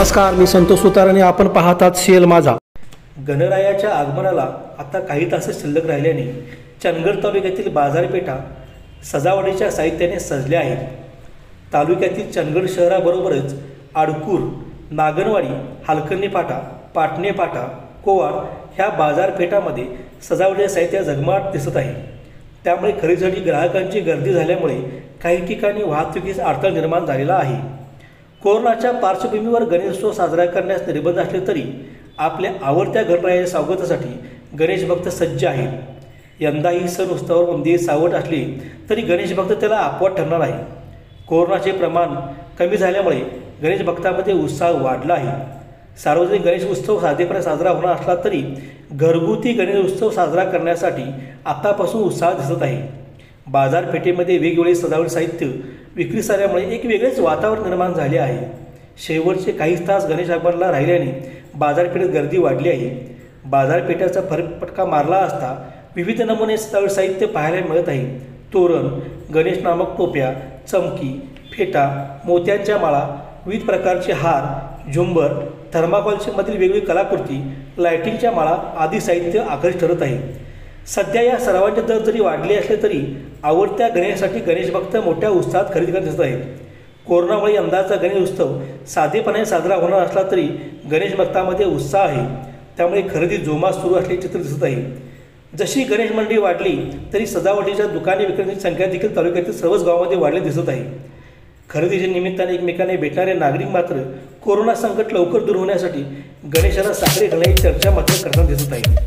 नमस्कार, मी संतोष सुतार आणि आपण पाहतात सीएल माझा। गणरायाच्या आगमनाला आता काही तास शिल्लक राहिल्याने चंदगड तालुक्यातील बाजारपेठा सजावटीच्या साहित्याने सजल्या आहेत। तालुक्यातील चंदगड शहराबरोबरच आडकूर, नागनवाडी, हालकर्णी फाटा, पाटणे फाटा, कोवाड ह्या बाजारपेठांमध्ये सजावटीचे साहित्य झगमगाट दिसत आहे। त्यामुळे खरेदीसाठी ग्राहकांची गर्दी झाल्यामुळे काही ठिकाणी वाहतुकीस अडथळा निर्माण झालेला आहे। कोरोनाच्या पार्श्वभूमीवर गणेशोत्सव साजरा करण्यास निर्बंध असले तरी आपल्या आवडत्या गणरायाच्या स्वागतासाठी गणेश भक्त सज्ज आहेत। यंदाही सण उत्सवावर मंदिर सावट असली तरी गणेश भक्त त्याला अपवाद ठरणार आहे। कोरोनाचे प्रमाण कमी झाल्यामुळे गणेश भक्तांमध्ये उत्साह वाढला आहे। सार्वजनिक गणेश उत्सव साधेपणे साजरा होणार असला तरी घरगुती गणेश उत्सव साजरा करण्यासाठी आतापासून उत्साह दिसत आहे। बाजारपेठेमध्ये वेगवेगळे सजावट साहित्य विक्रीस आल्यामुळे एक वेगळेच वातावरण निर्माण झाले आहे। शेवटचे काही तास गणेश आगमनाला राहिल्याने बाजारपेठेत गर्दी वाढली आहे। बाजारपेठेचा फटका मारला असता विविध नमुने सजावट साहित्य पाहायला मिळत आहे। तोरण, गणेश नामक टोप्या, चमकी, फेटा, मोत्यांच्या माळा, विविध प्रकारचे हार, झुंबर, थर्माकोलचे मधील वेगवेगळी कलाकृती, लाइटिंगच्या माळा आदी साहित्य आकर्षक ठरत आहे। सध्या या सर्वांचे दर जरी वाढले असले तरी आवडत्या गणेशासाठी गणेश भक्त मोठ्या उत्साहात खरेदी करत दिसत आहेत। कोरोनामुळे यंदाचा गणेश उत्सव साधेपणाने साजरा होणार असला तरी गणेश भक्तांमध्ये उत्साह आहे। त्यामुळे खरेदी जोमात सुरू असल्याचे चित्र दिसत आहे। जशी गणेश मंडळी वाढली तरी सजावटीच्या दुकाने विक्रेत्यांची संख्या देखील तालुक्यातील सर्वच गावांमध्ये वाढली दिसत आहे। खरेदीच्या निमित्ताने एकमेकांना भेटणारे नागरिक मात्र कोरोना संकट लवकर दूर होण्यासाठी गणेशाला साखळी घालण्याची चर्चा मात्र करताना दिसत आहे।